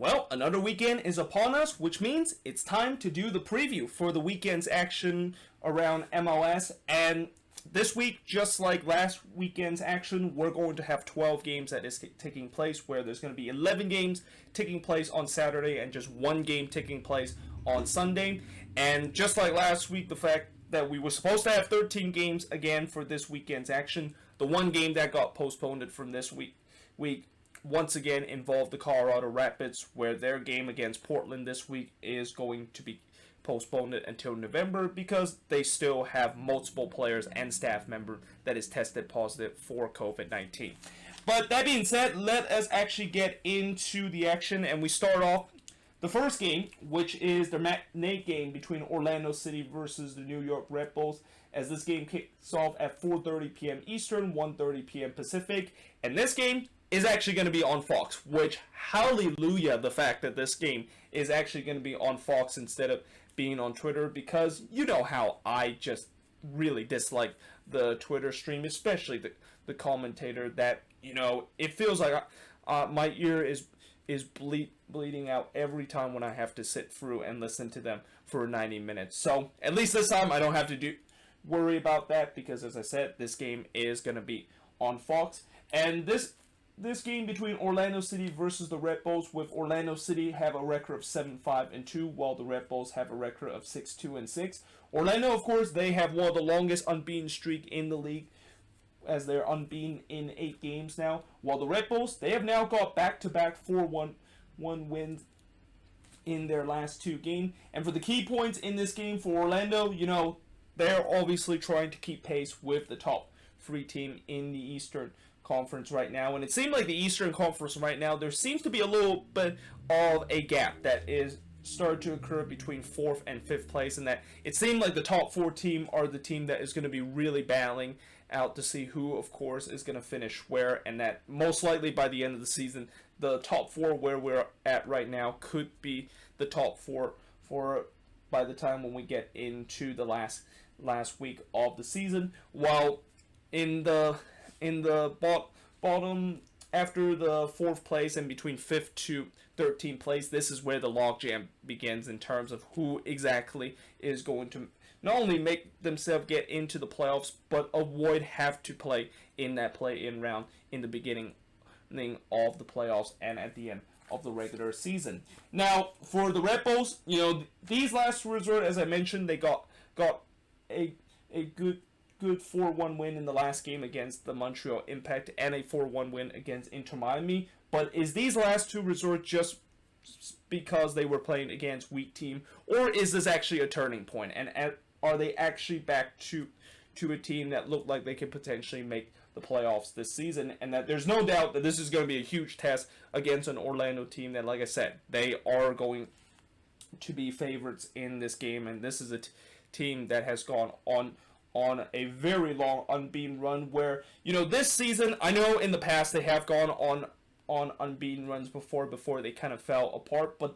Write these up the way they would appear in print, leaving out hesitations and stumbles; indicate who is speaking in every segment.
Speaker 1: Well, another weekend is upon us, which means it's time to do the preview for the weekend's action around MLS. And this week, just like last weekend's action, we're going to have 12 games that is taking place, where there's going to be 11 games taking place on Saturday and just one game taking place on Sunday. And just like last week, the fact that we were supposed to have 13 games again for this weekend's action, the one game that got postponed from this week once again involved the Colorado Rapids, where their game against Portland this week is going to be postponed until November because they still have multiple players and staff members that is tested positive for COVID-19. But that being said, let us actually get into the action, and we start off the first game, which is the matinee game between Orlando City versus the New York Redbulls, as this game kicks off at 4:30 p.m. Eastern, 1:30 p.m. Pacific, and this game is actually going to be on Fox, which, hallelujah, the fact that this game is actually going to be on Fox instead of being on Twitter, because you know how I just really dislike the Twitter stream, especially the commentator that, you know, it feels like my ear is bleeding out every time when I have to sit through and listen to them for 90 minutes. So at least this time I don't have to worry about that, because as I said, this game is going to be on Fox. And this game between Orlando City versus the Redbulls, with Orlando City have a record of 7-5-2, while the Redbulls have a record of 6-2-6. Orlando, of course, they have one of the longest unbeaten streak in the league, as they're unbeaten in 8 games now, while the Redbulls, they have now got back-to-back 4-1 wins in their last 2 games. And for the key points in this game for Orlando, you know, they're obviously trying to keep pace with the top 3 team in the Eastern Conference right now. And it seemed like the Eastern Conference right now, there seems to be a little bit of a gap that is started to occur between 4th and 5th place, and that it seemed like the top 4 team are the team that is going to be really battling out to see who, of course, is going to finish where, and that most likely by the end of the season, the top 4 where we're at right now could be the top 4 for by the time when we get into the last week of the season. While in the bottom, after the 4th place and between 5th to 13th place, this is where the logjam begins in terms of who exactly is going to not only make themselves get into the playoffs, but avoid have to play in that play-in round in the beginning of the playoffs and at the end of the regular season. Now, for the Redbulls, you know, these last resort, as I mentioned, they got a good 4-1 win in the last game against the Montreal Impact and a 4-1 win against Inter Miami. But is these last 2 results just because they were playing against weak team, or is this actually a turning point? And are they actually back to a team that looked like they could potentially make the playoffs this season? And that there's no doubt that this is going to be a huge test against an Orlando team that, like I said, they are going to be favorites in this game. And this is a team that has gone on a very long unbeaten run, where, you know, this season, I know in the past they have gone on unbeaten runs before they kind of fell apart, but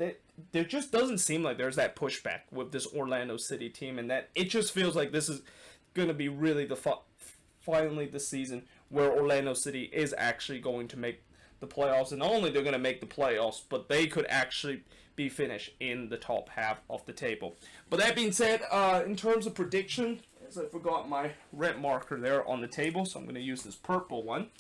Speaker 1: there just doesn't seem like there's that pushback with this Orlando City team, and that it just feels like this is going to be really finally the season where Orlando City is actually going to make the playoffs. And not only they're going to make the playoffs, but they could actually be finished in the top half of the table. But that being said, in terms of prediction, as I forgot my red marker there on the table, so I'm going to use this purple one,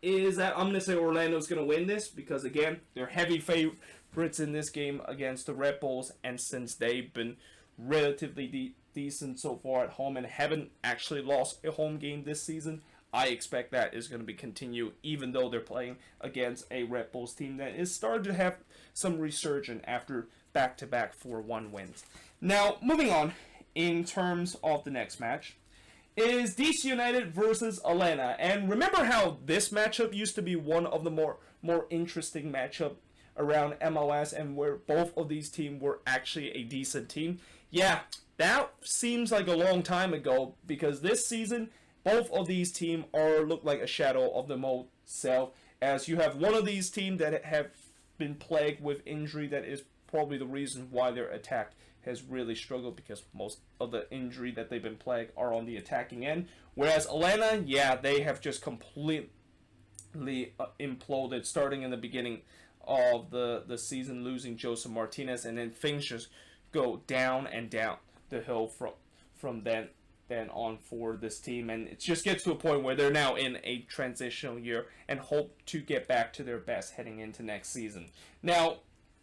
Speaker 1: is that I'm going to say Orlando's going to win this, because, again, they're heavy favorites in this game against the Redbulls, and since they've been relatively decent so far at home and haven't actually lost a home game this season, I expect that is going to be continue, even though they're playing against a Redbulls team that is starting to have some resurgence after back-to-back 4-1 wins. Now, moving on, in terms of the next match, is DC United versus Atlanta. And remember how this matchup used to be one of the more interesting matchup around MLS, and where both of these teams were actually a decent team? Yeah, that seems like a long time ago, because this season, both of these teams look like a shadow of the old self, as you have one of these teams that have been plagued with injury. That is probably the reason why their attack has really struggled, because most of the injury that they've been plagued are on the attacking end. Whereas Atlanta, yeah, they have just completely imploded starting in the beginning of the season, losing Joseph Martinez, and then things just go down and down the hill from then on for this team, and it just gets to a point where they're now in a transitional year and hope to get back to their best heading into next season. Now,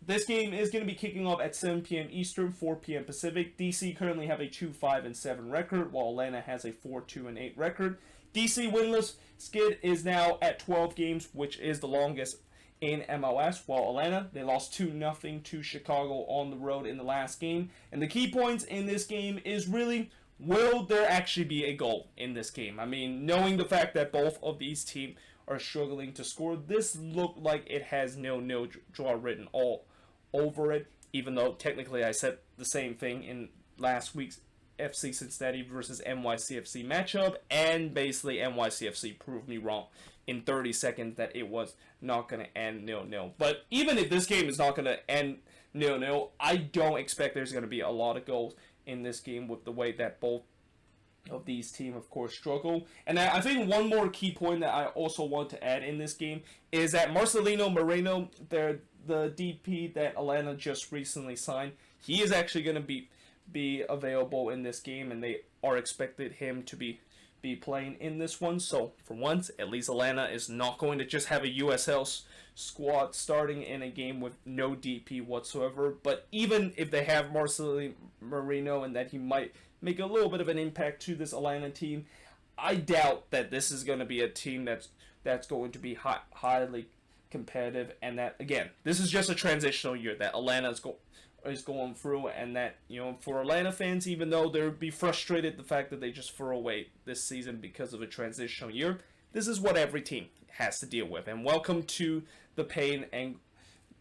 Speaker 1: this game is going to be kicking off at 7 p.m. Eastern, 4 p.m. Pacific. DC currently have a 2-5-7 record, while Atlanta has a 4-2-8 record. DC winless skid is now at 12 games, which is the longest in MLS, while Atlanta, they lost 2-0 to Chicago on the road in the last game. And the key points in this game is really, will there actually be a goal in this game? I mean, knowing the fact that both of these teams are struggling to score, this looked like it has no draw written all over it, even though technically I said the same thing in last week's FC Cincinnati versus NYCFC matchup, and basically NYCFC proved me wrong in 30 seconds that it was not going to end 0-0. But even if this game is not going to end 0-0, I don't expect there's going to be a lot of goals in this game with the way that both of these teams, of course, struggle. And I think one more key point that I also want to add in this game is that Marcelino Moreno, the DP that Atlanta just recently signed, he is actually going to be available in this game, and they are expected him to be playing in this one. So for once, at least Atlanta is not going to just have a USL squad starting in a game with no DP whatsoever. But even if they have Marcelino Moreno and that he might make a little bit of an impact to this Atlanta team, I doubt that this is going to be a team that's going to be highly competitive, and that, again, this is just a transitional year that Atlanta is going through, and that, you know, for Atlanta fans, even though they'll be frustrated the fact that they just threw away this season because of a transitional year, this is what every team has to deal with. And welcome to the pain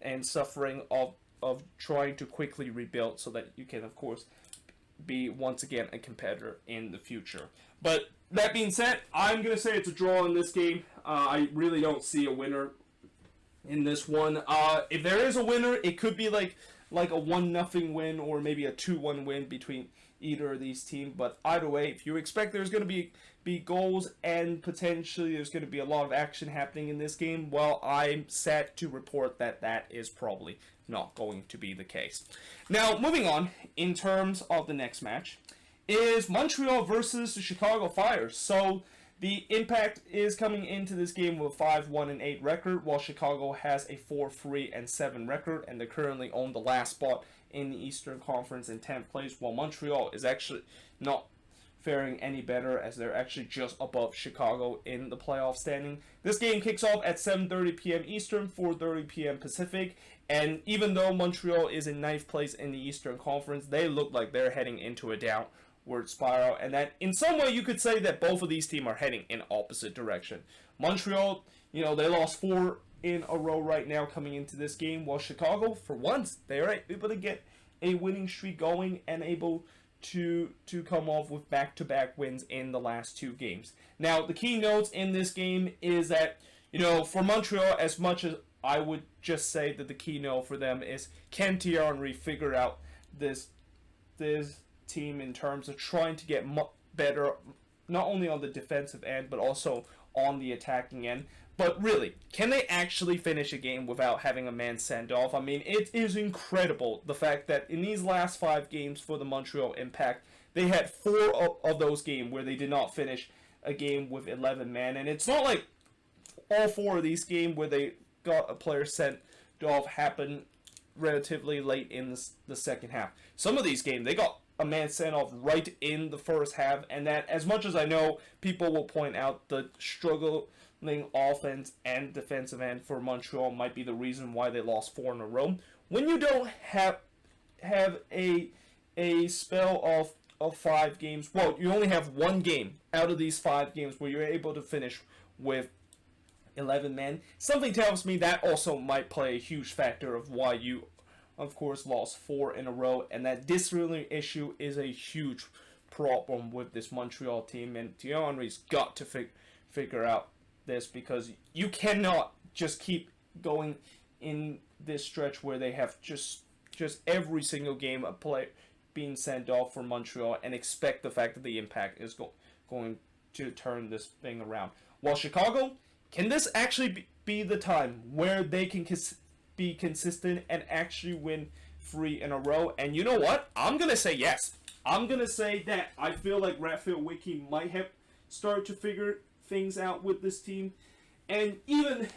Speaker 1: and suffering of trying to quickly rebuild so that you can, of course, be once again a competitor in the future. But that being said, I'm going to say it's a draw in this game. I really don't see a winner in this one. If there is a winner, it could be like a 1-0 win or maybe a 2-1 win between either of these teams. But either way, if you expect there's going to be goals and potentially there's going to be a lot of action happening in this game, well, I'm sad to report that that is probably not going to be the case. Now, moving on, in terms of the next match, is Montreal versus the Chicago Fire. So the Impact is coming into this game with a 5-1-8 record, while Chicago has a 4-3-7 record, and they currently own the last spot in the Eastern Conference in 10th place, while Montreal is actually not faring any better, as they're actually just above Chicago in the playoff standing. This game kicks off at 7:30 p.m. Eastern, 4:30 p.m. Pacific, and even though Montreal is in 9th place in the Eastern Conference, they look like they're heading into a downward spiral, and that in some way you could say that both of these teams are heading in opposite direction. Montreal, you know, they lost 4 in a row right now coming into this game, while Chicago, for once, they are able to get a winning streak going and able to come off with back-to-back wins in the last 2 games. Now, the key notes in this game is that, you know, for Montreal, as much as I would just say that the key note for them is, can Thierry Henry figure out this team in terms of trying to get better, not only on the defensive end, but also on the attacking end. But really, can they actually finish a game without having a man sent off? I mean, it is incredible the fact that in these last 5 games for the Montreal Impact, they had 4 of those games where they did not finish a game with 11 men. And it's not like all 4 of these games where they got a player sent off happened relatively late in the second half. Some of these games, they got a man sent off right in the first half, and that, as much as I know people will point out the struggling offense and defensive end for Montreal might be the reason why they lost 4 in a row, when you don't have a spell of 5 games, well, you only have 1 game out of these 5 games where you're able to finish with 11 men, something tells me that also might play a huge factor of why you, of course, lost 4 in a row, and that disciplinary issue is a huge problem with this Montreal team, and Thierry Henry's got to figure out this, because you cannot just keep going in this stretch where they have just every single game a player being sent off for Montreal and expect the fact that the Impact is going to turn this thing around. While Chicago, can this actually be the time where they can be consistent and actually win 3 in a row? And you know what? I'm going to say yes. I'm going to say that I feel like Raphael Wiki might have started to figure things out with this team. And even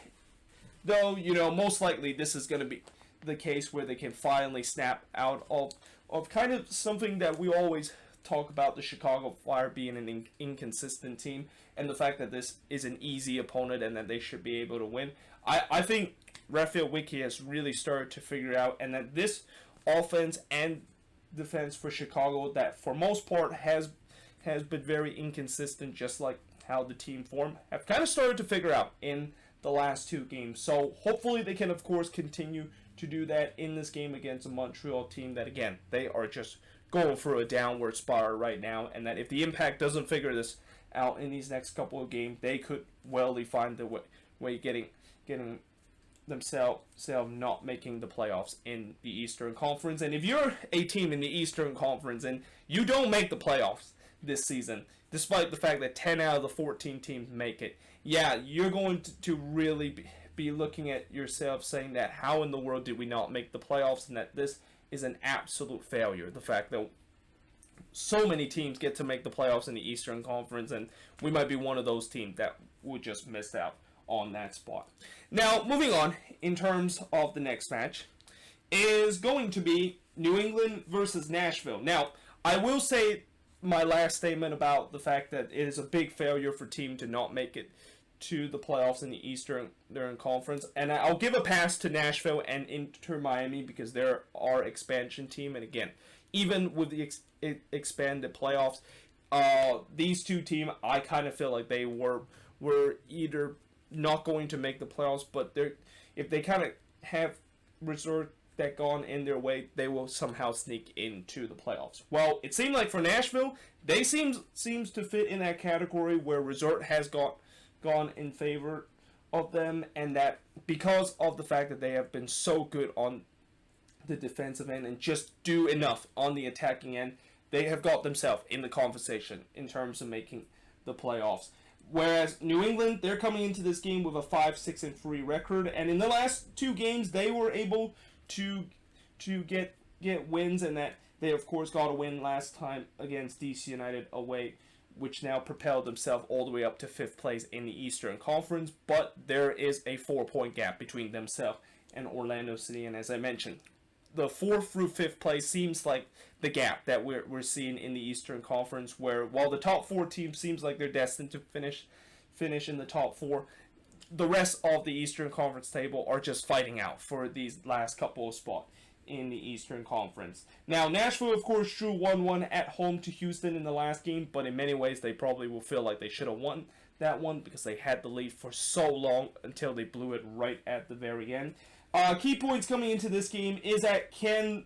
Speaker 1: though, most likely this is going to be the case where they can finally snap out of kind of something that we always talk about, the Chicago Fire being an inconsistent team, and the fact that this is an easy opponent and that they should be able to win. I think Raphael Wiki has really started to figure out, and that this offense and defense for Chicago, that for most part has been very inconsistent, just like how the team formed, have kind of started to figure out in the last 2 games. So hopefully they can, of course, continue to do that in this game against a Montreal team that, again, they are just going through a downward spiral right now, and that if the Impact doesn't figure this out in these next couple of games, they could find the way getting themselves not making the playoffs in the Eastern Conference. And if you're a team in the Eastern Conference and you don't make the playoffs this season, despite the fact that 10 out of the 14 teams make it, yeah, you're going to really be looking at yourself saying that how in the world did we not make the playoffs, and that this is an absolute failure. The fact that so many teams get to make the playoffs in the Eastern Conference, and we might be one of those teams that would just miss out on that spot. Now, moving on, in terms of the next match, is going to be New England versus Nashville. Now, I will say my last statement about the fact that it is a big failure for a team to not make it to the playoffs in the Eastern Conference, and I'll give a pass to Nashville and Inter Miami because they're our expansion team, and again, even with the expanded playoffs, these 2 teams, I kind of feel like they were either not going to make the playoffs, but if they kind of have resort that gone in their way, they will somehow sneak into the playoffs. Well, it seemed like for Nashville, they seems to fit in that category where resort has gone in favor of them, and that because of the fact that they have been so good on the defensive end and just do enough on the attacking end, they have got themselves in the conversation in terms of making the playoffs. Whereas New England, they're coming into this game with a 5-6-3 record, and in the last 2 games, they were able to get wins, and that they of course got a win last time against DC United away, which now propelled themselves all the way up to 5th place in the Eastern Conference. But there is a 4-point gap between themselves and Orlando City, and as I mentioned, the 4th through 5th place seems like the gap that we're seeing in the Eastern Conference, where while the top 4 teams seems like they're destined to finish in the top 4, the rest of the Eastern Conference table are just fighting out for these last couple of spots in the Eastern Conference. Now, Nashville, of course, drew 1-1 at home to Houston in the last game, but in many ways they probably will feel like they should have won that one because they had the lead for so long until they blew it right at the very end. Key points coming into this game is that can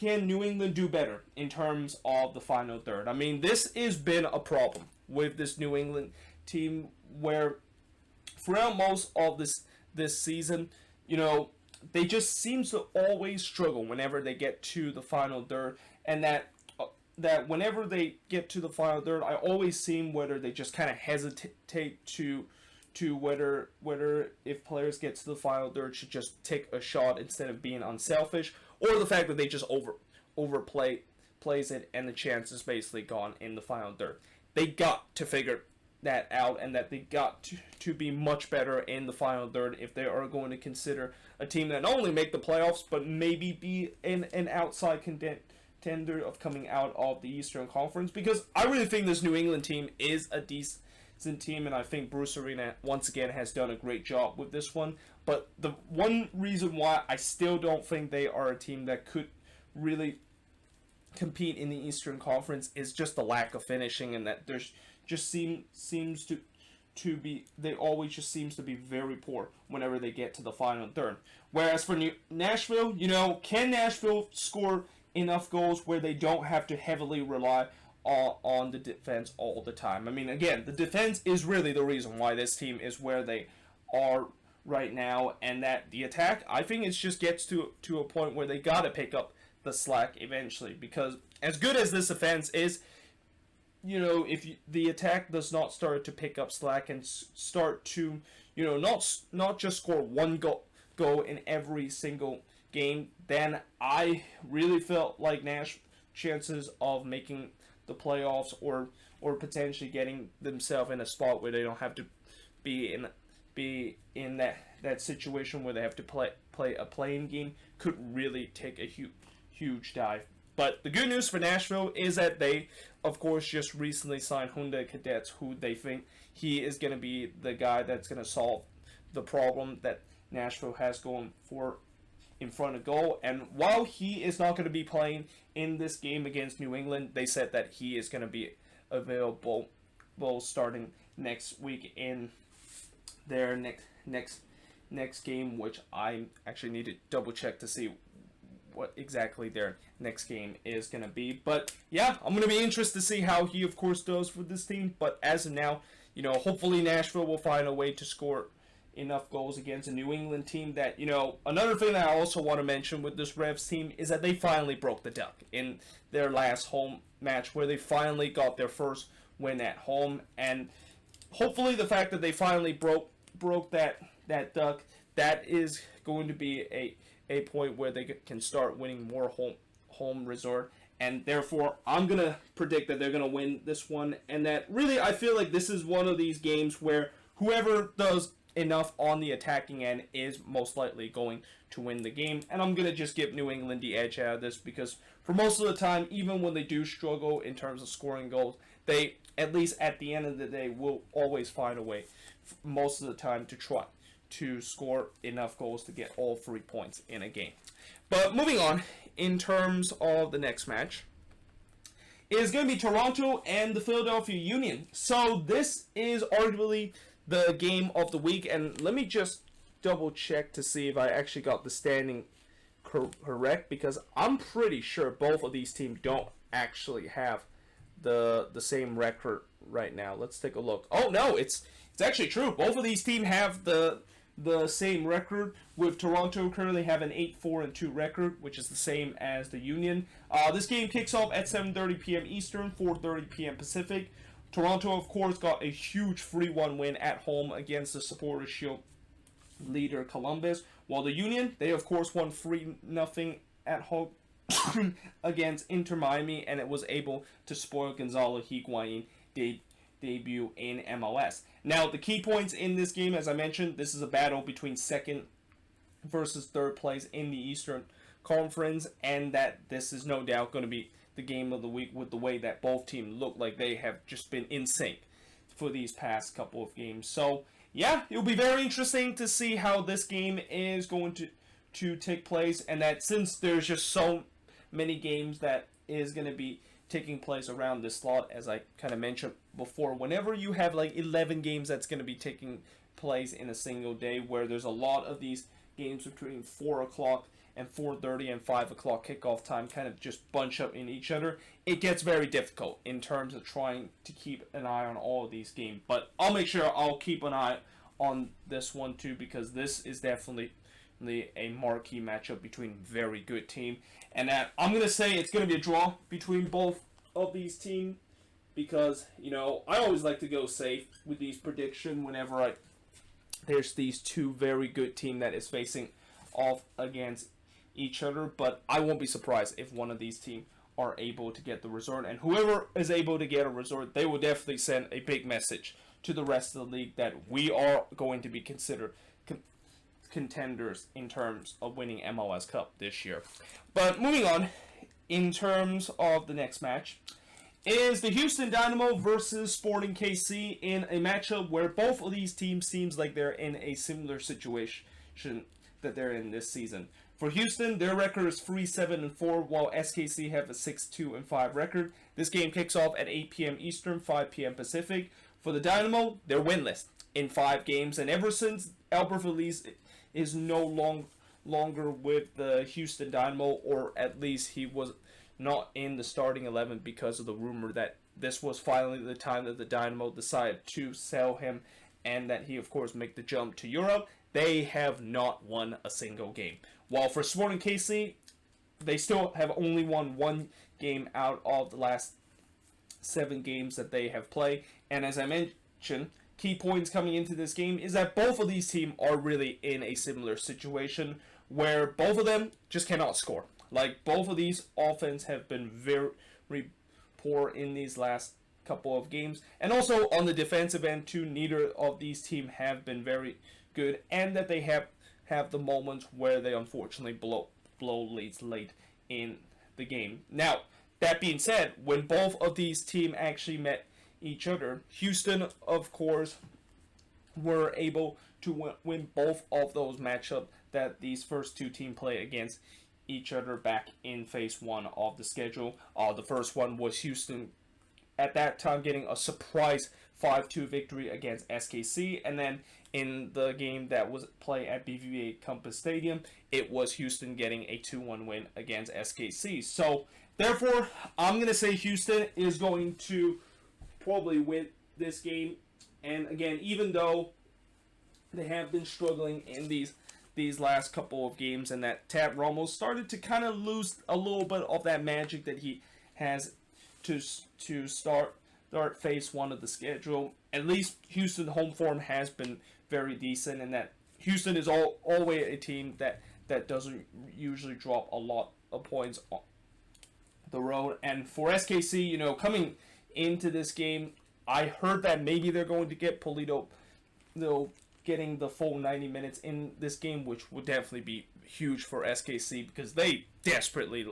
Speaker 1: New England do better in terms of the final third? I mean, this has been a problem with this New England team where throughout most of this season, they just seem to always struggle whenever they get to the final third, and that whenever they get to the final third, I always see whether they just kind of hesitate to whether if players get to the final third should just take a shot instead of being unselfish, or the fact that they just plays it and the chance is basically gone in the final third. They got to figure that out, and that they got to be much better in the final third if they are going to consider a team that not only make the playoffs but maybe be an outside contender of coming out of the Eastern Conference, because I really think this New England team is a decent team, and I think Bruce Arena once again has done a great job with this one. But the one reason why I still don't think they are a team that could really compete in the Eastern Conference is just the lack of finishing, and that there's just seems to be, they always just seems to be very poor whenever they get to the final third. Whereas for Nashville, can Nashville score enough goals where they don't have to heavily rely on the defense all the time? I mean, again, the defense is really the reason why this team is where they are right now, and that the attack, I think it just gets to a point where they got to pick up the slack eventually, because as good as this offense is, if the attack does not start to pick up slack and start to, not just score one goal go in every single game, then I really felt like Nash chances of making the playoffs or potentially getting themselves in a spot where they don't have to be in that situation where they have to play a playing game could really take a huge dive. But the good news for Nashville is that they, of course, just recently signed Hyundai Cadets, who they think he is going to be the guy that's going to solve the problem that Nashville has going for in front of goal. And while he is not going to be playing in this game against New England, they said that he is going to be available starting next week in their next game, which I actually need to double check to see what exactly their next game is going to be. But yeah, I'm going to be interested to see how he, of course, does for this team. But as of now, hopefully Nashville will find a way to score enough goals against a New England team that, another thing that I also want to mention with this Revs team is that they finally broke the duck in their last home match, where they finally got their first win at home. And hopefully the fact that they finally broke that duck, that is going to be a point where they can start winning more home resort, and therefore I'm going to predict that they're going to win this one, and that really I feel like this is one of these games where whoever does enough on the attacking end is most likely going to win the game, and I'm going to just give New England the edge out of this, because for most of the time, even when they do struggle in terms of scoring goals, they, at least at the end of the day, will always find a way most of the time to try to score enough goals to get all 3 points in a game. But moving on, in terms of the next match, is going to be Toronto and the Philadelphia Union. So this is arguably the game of the week, and let me just double check to see if I actually got the standing correct, because I'm pretty sure both of these teams don't actually have the same record right now. Let's take a look. Oh no, it's actually true. Both of these teams have the same record, with Toronto currently have an 8-4-2 record, which is the same as the Union. This game kicks off at 7:30 p.m. Eastern, 4:30 p.m. Pacific. Toronto, of course, got a huge 3-1 win at home against the Supporters' Shield leader Columbus, while the Union, they of course won 3-0 at home against Inter Miami, and it was able to spoil Gonzalo Higuain debut in MLS. Now, the key points in this game, as I mentioned, this is a battle between second versus third place in the Eastern Conference, and that this is no doubt going to be the game of the week with the way that both teams look like they have just been in sync for these past couple of games. So, yeah, it'll be very interesting to see how this game is going to take place, and that since there's just so many games that is going to be taking place around this slot, as I kind of mentioned before, whenever you have like 11 games that's going to be taking place in a single day, where there's a lot of these games between 4 o'clock and 4:30 and 5 o'clock kickoff time kind of just bunch up in each other, it gets very difficult in terms of trying to keep an eye on all of these games. But I'll make sure I'll keep an eye on this one too, because this is definitely a marquee matchup between very good team, and that I'm gonna say it's gonna be a draw between both of these teams, because I always like to go safe with these predictions whenever there's these two very good teams that is facing off against each other. But I won't be surprised if one of these teams are able to get the result, and whoever is able to get a result, they will definitely send a big message to the rest of the league that we are going to be considered contenders in terms of winning MLS Cup this year. But moving on, in terms of the next match, is the Houston Dynamo versus Sporting KC in a matchup where both of these teams seems like they're in a similar situation that they're in this season. For Houston, their record is 3-7-4, while SKC have a 6-2-5 record. This game kicks off at 8 p.m. Eastern, 5 p.m. Pacific. For the Dynamo, they're winless in 5 games, and ever since Albert Feliz is no longer with the Houston Dynamo, or at least he was not in the starting 11 because of the rumor that this was finally the time that the Dynamo decided to sell him, and that he, of course, make the jump to Europe. They have not won a single game. While for Sporting KC, they still have only won 1 game out of the last 7 games that they have played. And as I mentioned, key points coming into this game is that both of these teams are really in a similar situation where both of them just cannot score. Like, both of these offense have been very poor in these last couple of games. And also on the defensive end too, neither of these teams have been very good, and that they have the moments where they unfortunately blow leads late in the game. Now, that being said, when both of these teams actually met each other, Houston, of course, were able to win both of those matchups that these first two teams play against each other back in phase one of the schedule. The first one was Houston at that time getting a surprise 5-2 victory against SKC, and then in the game that was played at BBVA Compass Stadium, it was Houston getting a 2-1 win against SKC. So, therefore, I'm going to say Houston is going to probably win this game. And again, even though they have been struggling in these last couple of games, and that Tab Ramos started to kind of lose a little bit of that magic that he has to start phase one of the schedule, at least Houston home form has been very decent, and that Houston is always a team that doesn't usually drop a lot of points on the road. And for SKC, coming into this game, I heard that maybe they're going to get Polito, getting the full 90 minutes in this game, which would definitely be huge for SKC because they desperately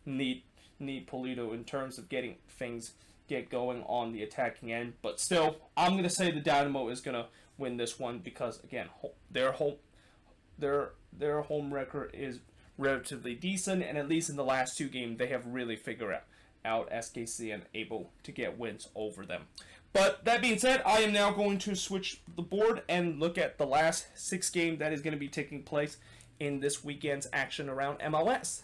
Speaker 1: need Polito in terms of getting things get going on the attacking end. But still, I'm going to say the Dynamo is going to win this one because, again, their home record is relatively decent, and at least in the last two games, they have really figured out SKC and able to get wins over them. But that being said, I am now going to switch the board and look at the last 6 games that is going to be taking place in this weekend's action around MLS.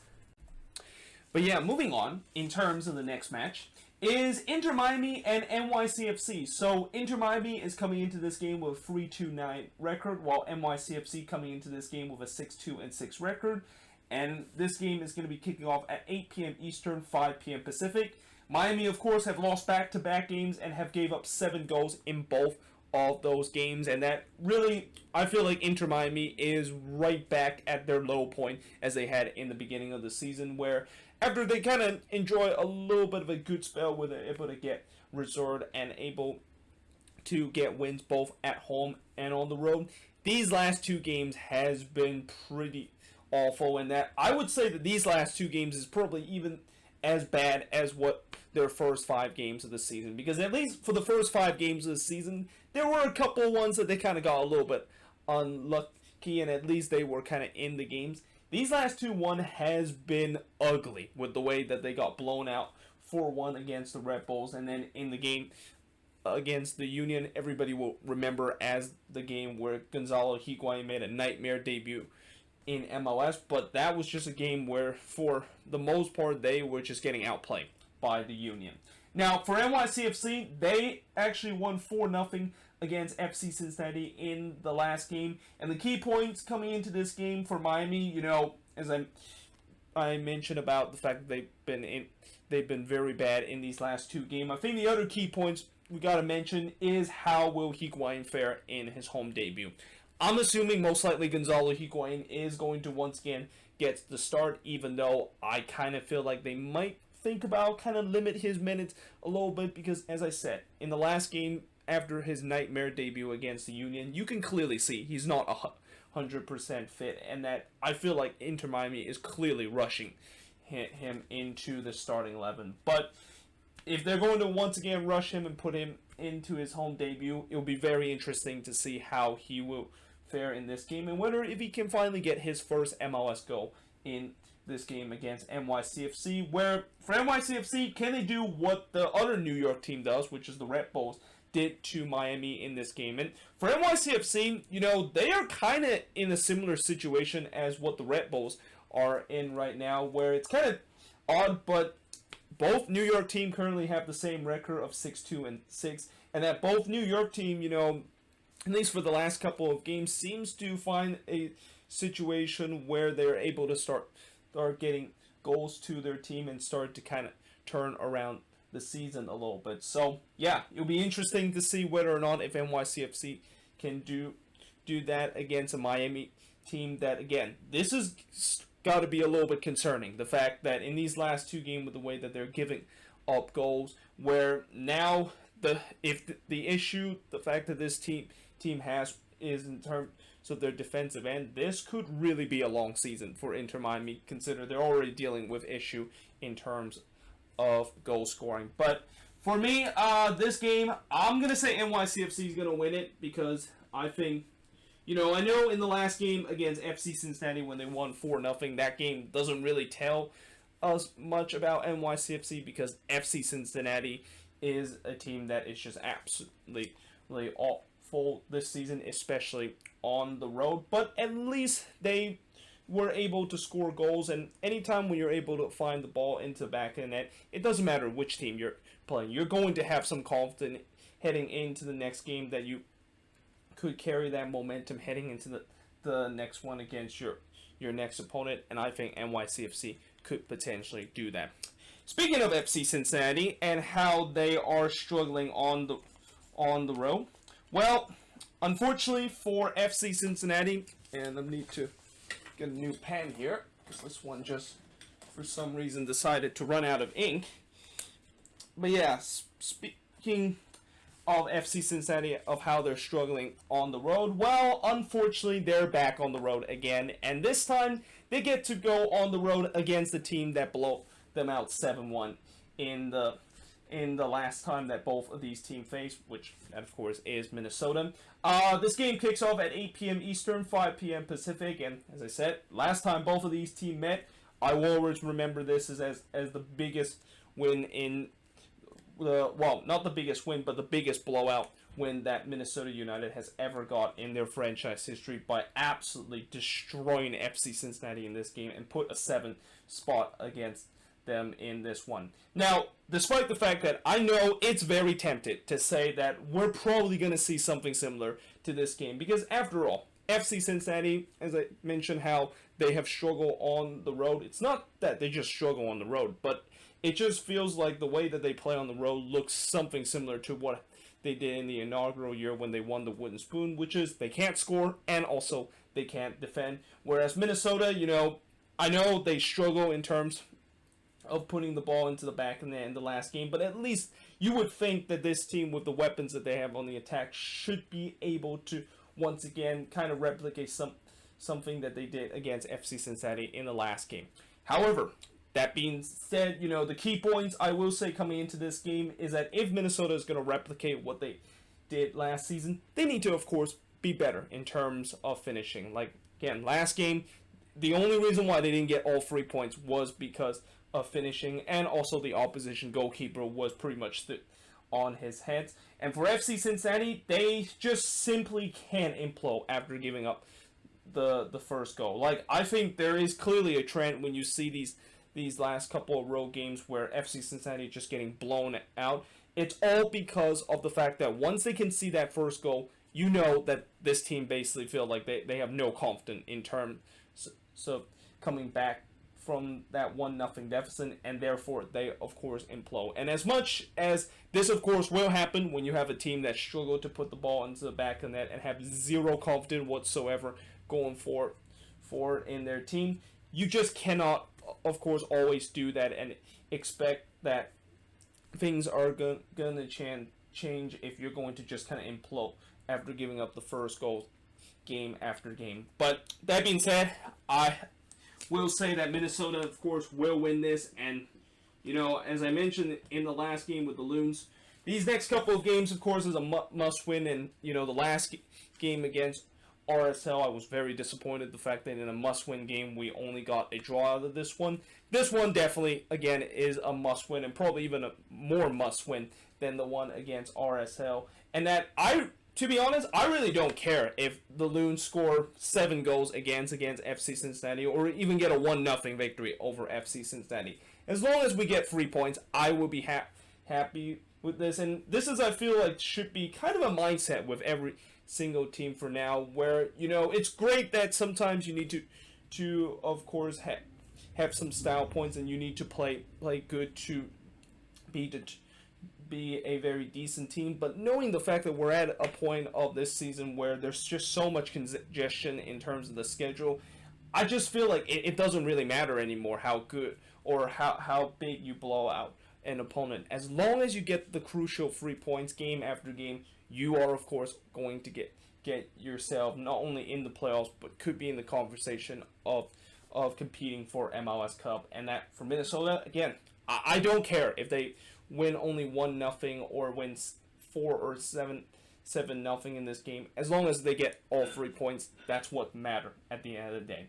Speaker 1: But yeah, moving on, in terms of the next match, is Inter Miami and NYCFC. So Inter Miami is coming into this game with a 3-2-9 record, while NYCFC coming into this game with a 6-2-6 record. And this game is going to be kicking off at 8 p.m. Eastern, 5 p.m. Pacific. Miami, of course, have lost back-to-back games and have gave up 7 goals in both of those games. And that really, I feel like Inter Miami is right back at their low point as they had in the beginning of the season, where after they kind of enjoy a little bit of a good spell where they're able to get reserved and able to get wins both at home and on the road, these last 2 games has been pretty awful, and that I would say that these last 2 games is probably even as bad as what their first 5 games of the season, because at least for the first 5 games of the season, there were a couple of ones that they kind of got a little bit unlucky, and at least they were kind of in the games. These last 2, one has been ugly with the way that they got blown out 4-1 against the Redbulls, and then in the game against the Union, everybody will remember as the game where Gonzalo Higuain made a nightmare debut in MLS, but that was just a game where, for the most part, they were just getting outplayed by the Union. Now, for NYCFC, they actually won 4-0 against FC Cincinnati in the last game. And the key points coming into this game for Miami, as I mentioned about the fact that they've been very bad in these last 2 games. I think the other key points we got to mention is how will Higuain fare in his home debut. I'm assuming most likely Gonzalo Higuain is going to once again get the start, even though I kind of feel like they might think about kind of limit his minutes a little bit, because as I said, in the last game after his nightmare debut against the Union, you can clearly see he's not 100% fit, and that I feel like Inter Miami is clearly rushing him into the starting 11. But if they're going to once again rush him and put him into his home debut, it'll be very interesting to see how he will fare in this game, and whether if he can finally get his first MLS goal in this game against NYCFC, where for NYCFC, can they do what the other New York team does, which is the Redbulls, did to Miami in this game? And for NYCFC, they are kind of in a similar situation as what the Redbulls are in right now, where it's kind of odd, but both New York team currently have the same record of 6-2-6, and that both New York team, at least for the last couple of games, seems to find a situation where they're able to start getting goals to their team and start to kind of turn around the season a little bit. So yeah, it'll be interesting to see whether or not if NYCFC can do that against a Miami team that, again, this has got to be a little bit concerning. The fact that in these last two games, with the way that they're giving up goals, where now the issue, the fact that this team has is in terms of their defensive end, this could really be a long season for Inter Miami, consider they're already dealing with issue in terms of goal scoring. But for me, this game, I'm going to say NYCFC is going to win it, because I think, I know in the last game against FC Cincinnati when they won 4-0, that game doesn't really tell us much about NYCFC, because FC Cincinnati is a team that is just absolutely awful this season, especially on the road. But at least they were able to score goals, and anytime when you're able to find the ball into the back of the net, it doesn't matter which team you're playing. You're going to have some confidence heading into the next game that you could carry that momentum heading into the next one against your next opponent, and I think NYCFC could potentially do that. Speaking of FC Cincinnati and how they are struggling on the road, well, unfortunately for FC Cincinnati, and I need to get a new pen here, because this one just for some reason decided to run out of ink. But yeah, speaking of FC Cincinnati, of how they're struggling on the road, well, unfortunately, they're back on the road again, and this time they get to go on the road against the team that blew them out 7-1 in the last time that both of these teams faced, which, of course, is Minnesota. This game kicks off at 8 p.m. Eastern, 5 p.m. Pacific, and as I said, last time both of these teams met, I will always remember this as the biggest win in not the biggest win, but the biggest blowout win that Minnesota United has ever got in their franchise history, by absolutely destroying FC Cincinnati in this game and put a 7 spot against them in this one. Now, despite the fact that I know it's very tempted to say that we're probably going to see something similar to this game, because after all, FC Cincinnati, as I mentioned, how they have struggled on the road. It's not that they just struggle on the road, but it just feels like the way that they play on the road looks something similar to what they did in the inaugural year when they won the Wooden Spoon, which is they can't score and also they can't defend. Whereas Minnesota, I know they struggle in terms of putting the ball into the back of the net in the last game, but at least you would think that this team, with the weapons that they have on the attack, should be able to once again kind of replicate something that they did against FC Cincinnati in the last game. However, that being said, the key points I will say coming into this game is that if Minnesota is going to replicate what they did last season, they need to, of course, be better in terms of finishing. Like, again, last game, the only reason why they didn't get all 3 points was because of finishing, and also the opposition goalkeeper was pretty much on his head. And for FC Cincinnati, they just simply can't implode after giving up the first goal. Like, I think there is clearly a trend when you see these last couple of road games where FC Cincinnati is just getting blown out. It's all because of the fact that once they can see that first goal, you know that this team basically feel like they have no confidence in terms of coming back from that 1-0 deficit, and therefore they, of course, implode. And as much as this, of course, will happen when you have a team that struggled to put the ball into the back of the net and have zero confidence whatsoever going for in their team, you just cannot, of course, always do that and expect that things are going to change if you're going to just kind of implode after giving up the first goal game after game. But that being said, I will say that Minnesota, of course, will win this. And, as I mentioned in the last game with the Loons, these next couple of games, of course, is a must win. And, the last game against RSL, I was very disappointed the fact that in a must-win game, we only got a draw out of this one. This one definitely, again, is a must-win, and probably even a more must-win than the one against RSL. And that, to be honest, I really don't care if the Loons score 7 goals against FC Cincinnati, or even get a 1-0 victory over FC Cincinnati. As long as we get 3 points, I will be happy with this. And this is, I feel like, should be kind of a mindset with every single team for now, where it's great that sometimes you need to of course have some style points, and you need to play good to be be a very decent team. But knowing the fact that we're at a point of this season where there's just so much congestion in terms of the schedule, I just feel like it doesn't really matter anymore how good or how big you blow out an opponent. As long as you get the crucial 3 points game after game, you are of course going to get yourself not only in the playoffs but could be in the conversation of competing for MLS Cup. And that for Minnesota, again, I don't care if they win only 1-0 or win 4 or 7-0 in this game. As long as they get all 3 points, that's what matters at the end of the day.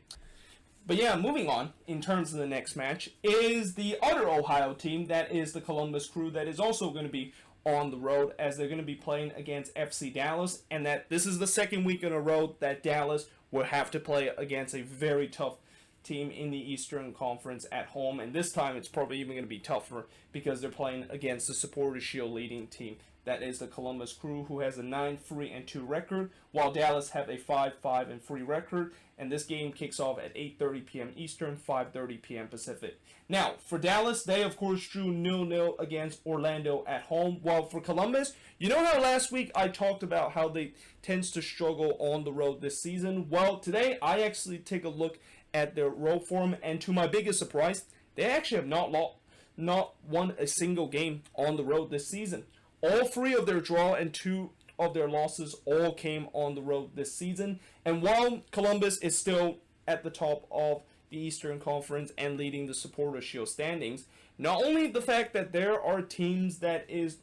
Speaker 1: But yeah, moving on, in terms of the next match, is the other Ohio team, that is the Columbus Crew, that is also going to be on the road, as they're going to be playing against FC Dallas, and that this is the second week in a row that Dallas will have to play against a very tough team in the Eastern Conference at home, and this time it's probably even going to be tougher because they're playing against the Supporters Shield leading team, that is the Columbus Crew, who has a 9-3-2 record, while Dallas have a 5-5-3 record, and this game kicks off at 8:30 p.m. Eastern, 5:30 p.m. Pacific. Now, for Dallas, they of course drew 0-0 against Orlando at home, while for Columbus, you know how last week I talked about how they tends to struggle on the road this season? Well, today I actually take a look at their road form, and to my biggest surprise, they actually have not won a single game on the road this season. All 3 of their draw and 2 of their losses all came on the road this season. And while Columbus is still at the top of the Eastern Conference and leading the Supporters Shield standings, not only the fact that there are teams that is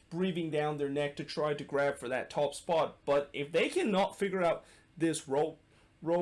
Speaker 1: breathing down their neck to try to grab for that top spot, but if they cannot figure out this road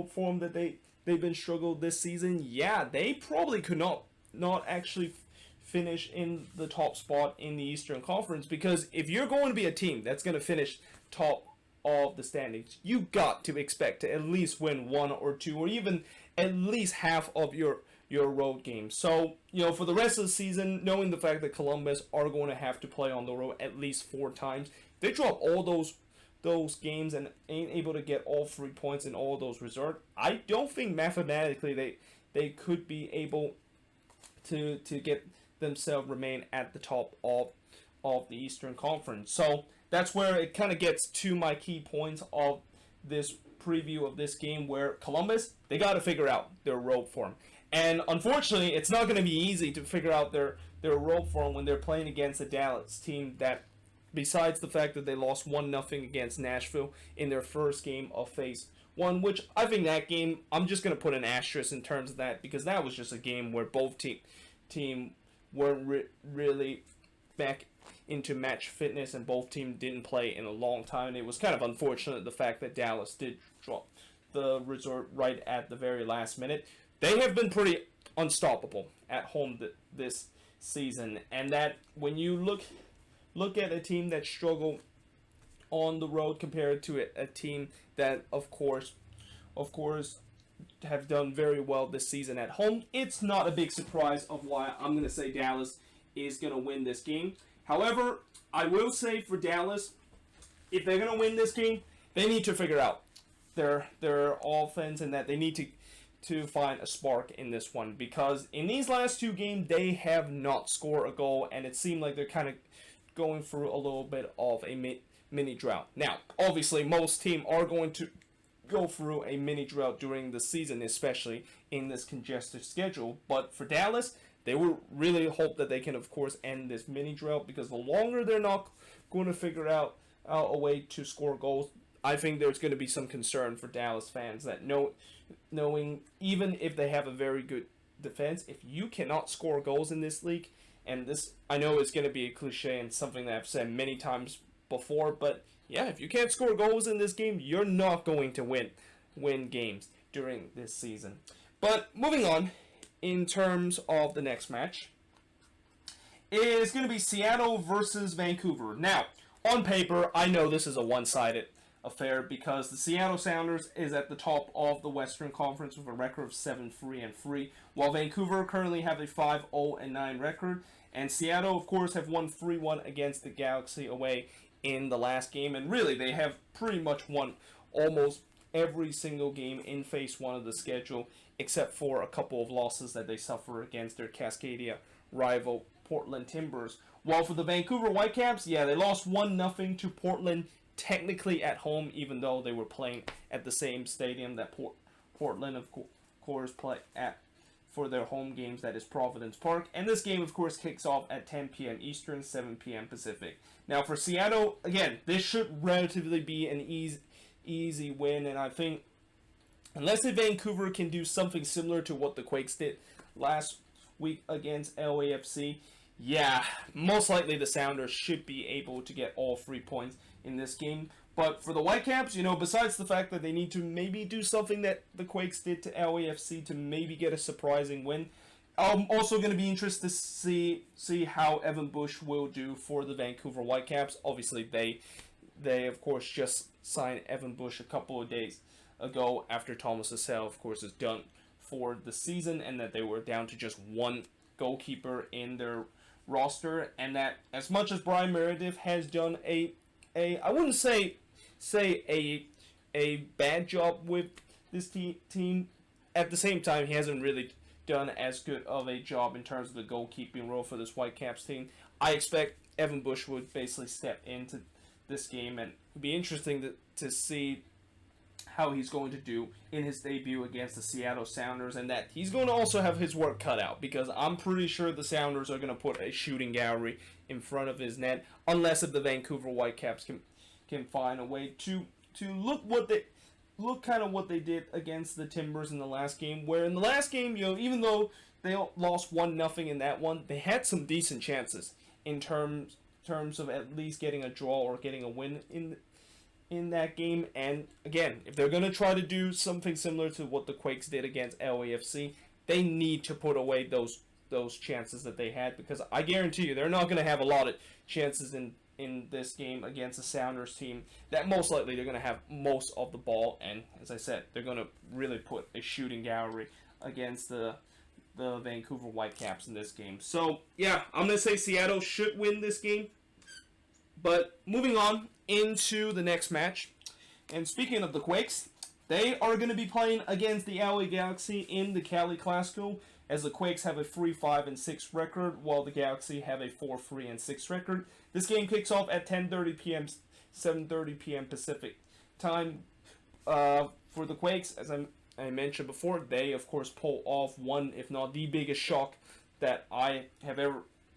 Speaker 1: form that they've been struggling this season, yeah, they probably could not actually finish in the top spot in the Eastern Conference, because if you're going to be a team that's going to finish top of the standings, you got to expect to at least win 1 or 2 or even at least half of your road games. So, for the rest of the season, knowing the fact that Columbus are going to have to play on the road at least 4 times, they drop all those games and ain't able to get all 3 points in all those reserves, I don't think mathematically they could be able to get themselves remain at the top of the Eastern Conference. So that's where it kind of gets to my key points of this preview of this game, where Columbus, they got to figure out their road form. And unfortunately, it's not going to be easy to figure out their road form when they're playing against a Dallas team that, besides the fact that they lost 1-0 against Nashville in their first game of Phase 1, which I think that game, I'm just going to put an asterisk in terms of that, because that was just a game where both team weren't really back into match fitness, and both teams didn't play in a long time. And it was kind of unfortunate the fact that Dallas did drop the result right at the very last minute. They have been pretty unstoppable at home this season, and that when you look at a team that struggled on the road compared to a team that of course have done very well this season at home, it's not a big surprise of why I'm going to say Dallas is going to win this game. However, I will say for Dallas, if they're going to win this game, they need to figure out their offense, and that they need to find a spark in this one, because in these last 2 games they have not scored a goal, and it seemed like they're kind of going through a little bit of a mini drought. Now, obviously, most teams are going to go through a mini drought during the season, especially in this congested schedule. But for Dallas, they will really hope that they can, of course, end this mini drought, because the longer they're not going to figure out a way to score goals, I think there's going to be some concern for Dallas fans that knowing even if they have a very good defense, if you cannot score goals in this league, and this, I know it's going to be a cliche and something that I've said many times before, but yeah, if you can't score goals in this game, you're not going to win games during this season. But moving on, in terms of the next match, is going to be Seattle versus Vancouver. Now, on paper, I know this is a one-sided affair, because the Seattle Sounders is at the top of the Western Conference with a record of 7-3-3, while Vancouver currently have a 5-0-9 record, and Seattle, of course, have won 3-1 against the Galaxy away in the last game, and really they have pretty much won almost every single game in Phase 1 of the schedule, except for a couple of losses that they suffer against their Cascadia rival Portland Timbers. While for the Vancouver Whitecaps, yeah, they lost 1-0 to Portland, technically at home, even though they were playing at the same stadium that Portland, of course, play at for their home games, that is Providence Park. And this game, of course, kicks off at 10 p.m. Eastern, 7 p.m. Pacific. Now, for Seattle, again, this should relatively be an easy win, and I think unless Vancouver can do something similar to what the Quakes did last week against LAFC, yeah, most likely the Sounders should be able to get all 3 points in this game. But for the Whitecaps, besides the fact that they need to maybe do something that the Quakes did to LAFC to maybe get a surprising win, I'm also going to be interested to see how Evan Bush will do for the Vancouver Whitecaps. Obviously, they of course just signed Evan Bush a couple of days ago after Thomas Hassel, of course, is done for the season, and that they were down to just one goalkeeper in their roster, and that as much as Brian Meredith has done a I wouldn't say a bad job with this team, at the same time he hasn't really done as good of a job in terms of the goalkeeping role for this Whitecaps team. I expect Evan Bush would basically step into this game, and it'd be interesting to see how he's going to do in his debut against the Seattle Sounders, and that he's going to also have his work cut out, because I'm pretty sure the Sounders are going to put a shooting gallery in front of his net, unless if the Vancouver Whitecaps can find a way to look kind of what they did against the Timbers in the last game, where in the last game, even though they lost 1-0 in that one, they had some decent chances in terms of at least getting a draw or getting a win in that game. And again, if they're going to try to do something similar to what the Quakes did against LAFC, they need to put away those chances that they had, because I guarantee you they're not going to have a lot of chances in this game against the Sounders team that most likely they're going to have most of the ball, and as I said, they're going to really put a shooting gallery against the Vancouver Whitecaps in this game. So yeah, I'm going to say Seattle should win this game. But moving on into the next match, and speaking of the Quakes, they are going to be playing against the LA Galaxy in the Cali Clasico, as the Quakes have a 3-5-6 record, while the Galaxy have a 4-3-6 record. This game kicks off at 10:30 p.m., 7:30 p.m. Pacific time. For the Quakes, as I mentioned before, they of course pull off one, if not the biggest shock that I have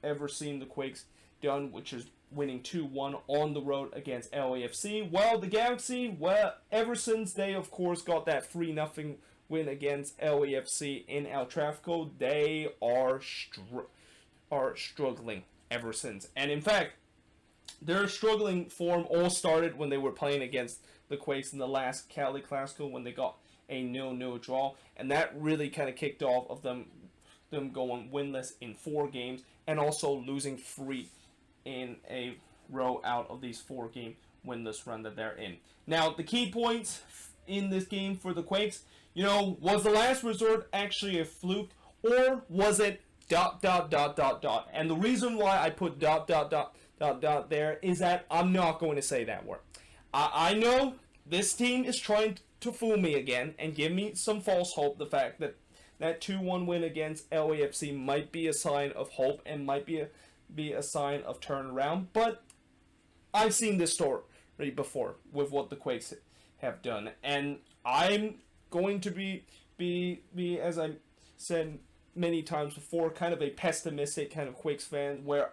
Speaker 1: ever seen the Quakes done, which is winning 2-1 on the road against LAFC. Well, the Galaxy, ever since they of course got that 3-0 win against LAFC in El Tráfico, they are struggling ever since. And in fact, their struggling form all started when they were playing against the Quakes in the last Cali Clasico, when they got a 0-0 draw, and that really kind of kicked off of them going winless in 4 games, and also losing 3 in a row out of these 4-game winless run that they're in. Now, the key points in this game for the Quakes, was the last resort actually a fluke, or was it ... And the reason why I put ... there is that I'm not going to say that word. I know this team is trying to fool me again and give me some false hope. The fact that 2-1 win against LAFC might be a sign of hope and might be a sign of turnaround, but I've seen this story before with what the Quakes have done, and I'm going to be as I said many times before, kind of a pessimistic kind of Quakes fan, where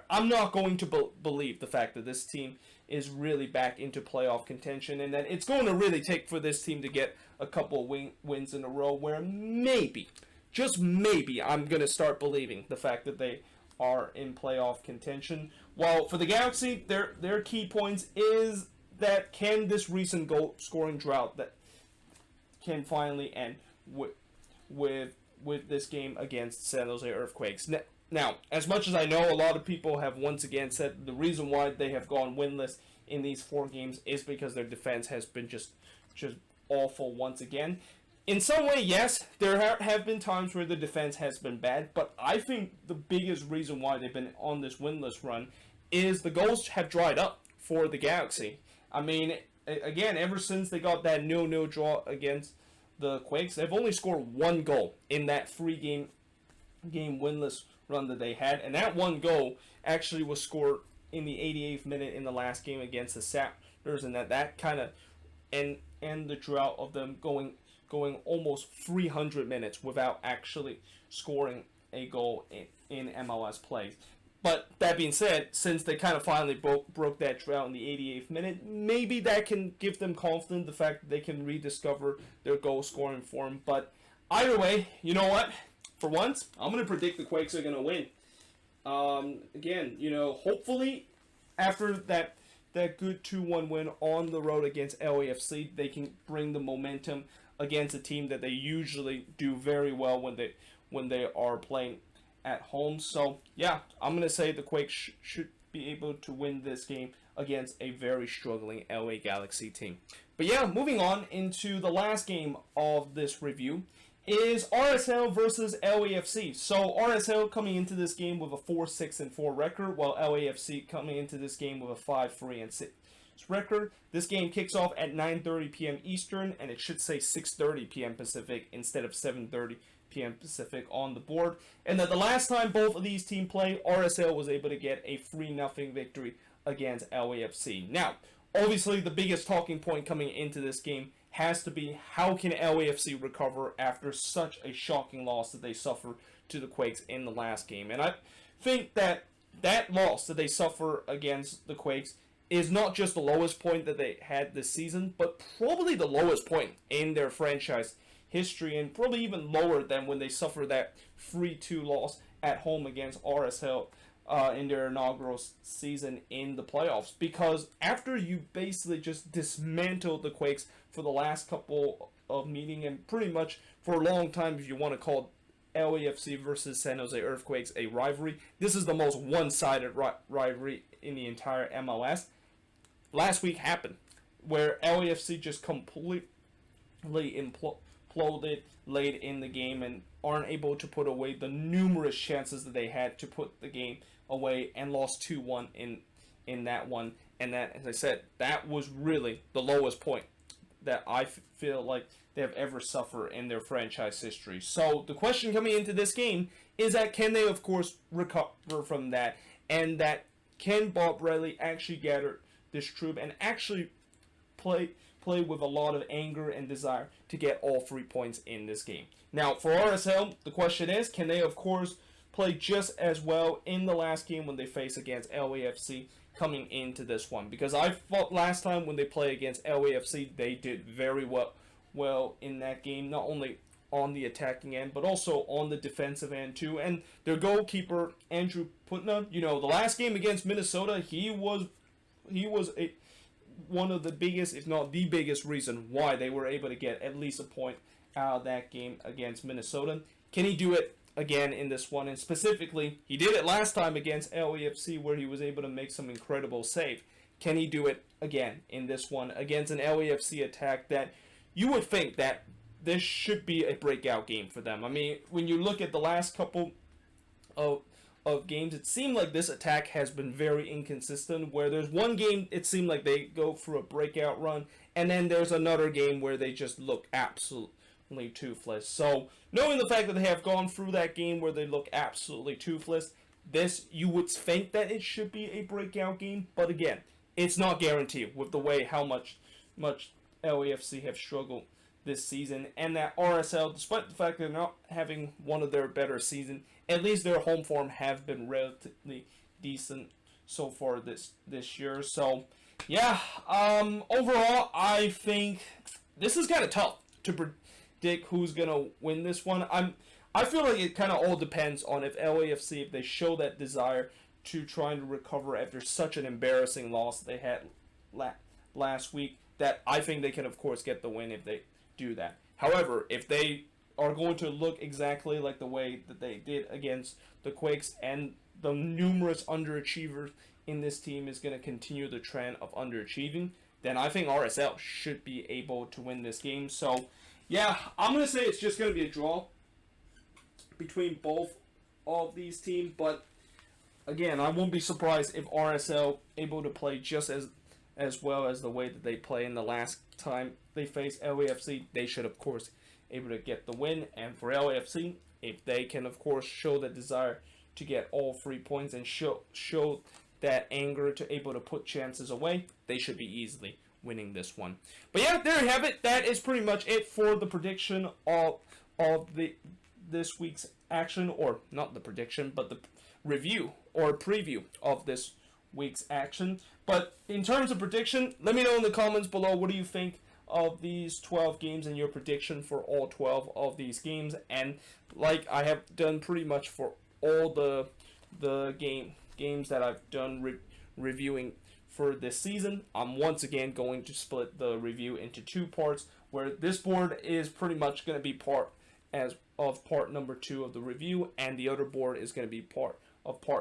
Speaker 1: I'm not going to believe the fact that this team is really back into playoff contention, and that it's going to really take for this team to get a couple of wins in a row, where maybe, just maybe, I'm going to start believing the fact that they are in playoff contention. While for the Galaxy, their key points is that can this recent goal scoring drought that can finally end with this game against San Jose Earthquakes. Now, as much as I know, a lot of people have once again said the reason why they have gone winless in these 4 games is because their defense has been just awful once again. In some way, yes, there have been times where the defense has been bad, but I think the biggest reason why they've been on this winless run is the goals have dried up for the Galaxy. I mean, again, ever since they got that 0-0 draw against the Quakes, they've only scored 1 goal in that 3-game winless run that they had. And that one goal actually was scored in the 88th minute in the last game against the Sounders, and that kind of end the drought of them going almost 300 minutes without actually scoring a goal in MLS play. But that being said, since they kind of finally broke that drought in the 88th minute, maybe that can give them confidence, the fact that they can rediscover their goal-scoring form. But either way, you know what? For once, I'm going to predict the Quakes are going to win. Again, hopefully after that good 2-1 win on the road against LAFC, they can bring the momentum against a team that they usually do very well when they are playing at home. So yeah, I'm gonna say the Quakes should be able to win this game against a very struggling LA Galaxy team. But yeah, moving on into the last game of this review is RSL versus LAFC. So RSL coming into this game with a 4-6-4 record, while LAFC coming into this game with a 5-3-6 record. This game kicks off at 9:30 p.m. Eastern, and it should say 6:30 p.m. Pacific instead of 7:30 p.m. Pacific on the board. And that the last time both of these teams played, RSL was able to get a 3-0 victory against LAFC. Now, obviously the biggest talking point coming into this game has to be, how can LAFC recover after such a shocking loss that they suffered to the Quakes in the last game? And I think that loss that they suffer against the Quakes is not just the lowest point that they had this season, but probably the lowest point in their franchise history, and probably even lower than when they suffered that 3-2 loss at home against RSL in their inaugural season in the playoffs. Because after you basically just dismantled the Quakes for the last couple of meetings, and pretty much for a long time, if you want to call LAFC versus San Jose Earthquakes a rivalry, this is the most one-sided rivalry in the entire MLS. Last week happened, where LAFC just completely imploded late in the game and aren't able to put away the numerous chances that they had to put the game away, and lost 2-1 in that one. And that, as I said, that was really the lowest point that I feel like they have ever suffered in their franchise history. So the question coming into this game is that, can they of course recover from that, and that can Bob Bradley actually gather this troop and actually play with a lot of anger and desire to get all 3 points in this game. Now, for RSL, the question is, can they, of course, play just as well in the last game when they face against LAFC coming into this one? Because I thought last time when they played against LAFC, they did very well in that game, not only on the attacking end, but also on the defensive end too. And their goalkeeper, Andrew Putna, the last game against Minnesota, he was one of the biggest, if not the biggest reason why they were able to get at least a point out of that game against Minnesota. Can he do it again in this one? And specifically, he did it last time against LAFC, where he was able to make some incredible save. Can he do it again in this one against an LAFC attack that you would think that this should be a breakout game for them? I mean, when you look at the last couple of games, it seemed like this attack has been very inconsistent, where there's one game it seemed like they go for a breakout run, and then there's another game where they just look absolutely toothless. So knowing the fact that they have gone through that game where they look absolutely toothless, this, you would think that it should be a breakout game, but again, it's not guaranteed with the way how much LAFC have struggled this season, and that RSL, despite the fact they're not having one of their better seasons, at least their home form have been relatively decent so far this year. So yeah, overall I think this is kind of tough to predict who's gonna win this one. I feel like it kind of all depends on if LAFC, if they show that desire to trying to recover after such an embarrassing loss they had last week, that I think they can of course get the win if they do that. However, if they are going to look exactly like the way that they did against the Quakes, and the numerous underachievers in this team is going to continue the trend of underachieving, then I think RSL should be able to win this game. So yeah, I'm going to say it's just going to be a draw between both of these teams, but again, I won't be surprised if RSL able to play just as well as the way that they play in the last time they faced LAFC. They should of course able to get the win. And for LAFC, if they can of course show the desire to get all 3 points and show that anger to able to put chances away, they should be easily winning this one. But yeah, there you have it. That is pretty much it for the prediction of this week's action, or not the prediction, but the review or preview of this week's action. But in terms of prediction, let me know in the comments below, what do you think of these 12 games and your prediction for all 12 of these games. And like I have done pretty much for all the games that I've done reviewing for this season, I'm once again going to split the review into 2 parts, where this board is pretty much going to be part number 2 of the review, and the other board is going to be part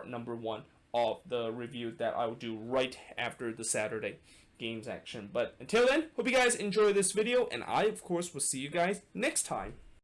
Speaker 1: number 1 of the review that I will do right after the Saturday games action. But until then, hope you guys enjoy this video, and I of course will see you guys next time.